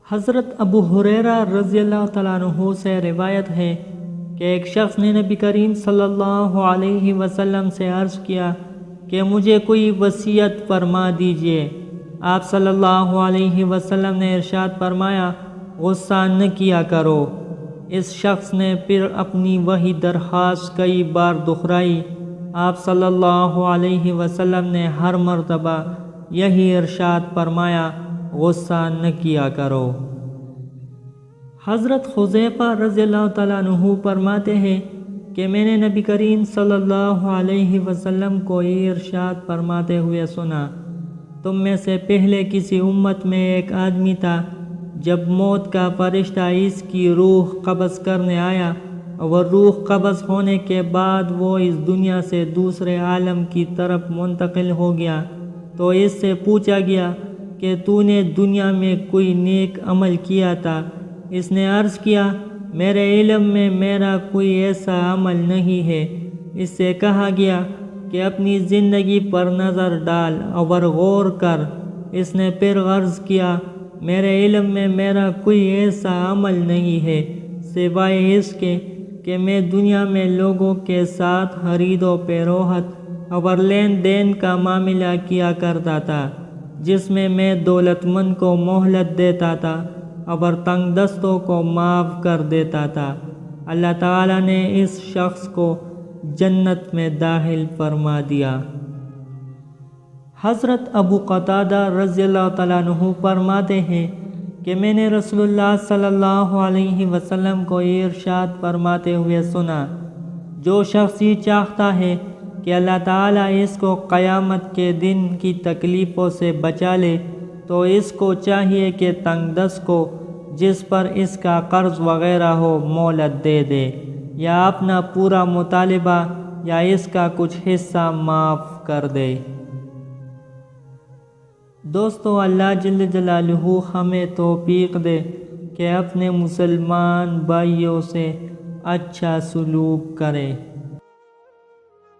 حضرت ابو ہریرہ رضی اللہ تعالیٰ عنہ سے روایت ہے کہ ایک شخص نے نبی کریم صلی اللہ علیہ وسلم سے عرض کیا کہ مجھے کوئی وصیت فرما دیجیے۔ آپ صلی اللہ علیہ وسلم نے ارشاد فرمایا، غصہ نہ کیا کرو۔ اس شخص نے پھر اپنی وہی درخواست کئی بار دہرائی۔ آپ صلی اللہ علیہ وسلم نے ہر مرتبہ یہی ارشاد فرمایا، غصہ نہ کیا کرو۔ حضرت حذیفہ رضی اللہ تعالیٰ عنہ فرماتے ہیں کہ میں نے نبی کریم صلی اللہ علیہ وسلم کو یہ ارشاد فرماتے ہوئے سنا، تم میں سے پہلے کسی امت میں ایک آدمی تھا، جب موت کا فرشتہ اس کی روح قبض کرنے آیا اور روح قبض ہونے کے بعد وہ اس دنیا سے دوسرے عالم کی طرف منتقل ہو گیا تو اس سے پوچھا گیا کہ تو نے دنیا میں کوئی نیک عمل کیا تھا؟ اس نے عرض کیا، میرے علم میں میرا کوئی ایسا عمل نہیں ہے۔ اس سے کہا گیا کہ اپنی زندگی پر نظر ڈال اور غور کر۔ اس نے پھر عرض کیا، میرے علم میں میرا کوئی ایسا عمل نہیں ہے سوائے اس کے کہ میں دنیا میں لوگوں کے ساتھ خرید و فروخت اور لین دین کا معاملہ کیا کرتا تھا، جس میں میں دولت مند کو مہلت دیتا تھا اور تنگ دستوں کو معاف کر دیتا تھا۔ اللہ تعالیٰ نے اس شخص کو جنت میں داخل فرما دیا۔ حضرت ابو قتادہ رضی اللہ تعالیٰ عنہ فرماتے ہیں کہ میں نے رسول اللہ صلی اللہ علیہ وسلم کو یہ ارشاد فرماتے ہوئے سنا، جو شخص یہ چاہتا ہے کہ اللہ تعالیٰ اس کو قیامت کے دن کی تکلیفوں سے بچا لے تو اس کو چاہیے کہ تنگ دست کو جس پر اس کا قرض وغیرہ ہو مہلت دے دے، یا اپنا پورا مطالبہ یا اس کا کچھ حصہ معاف کر دے۔ دوستو، اللہ جل جلالہ ہمیں توفیق دے کہ اپنے مسلمان بھائیوں سے اچھا سلوک کریں۔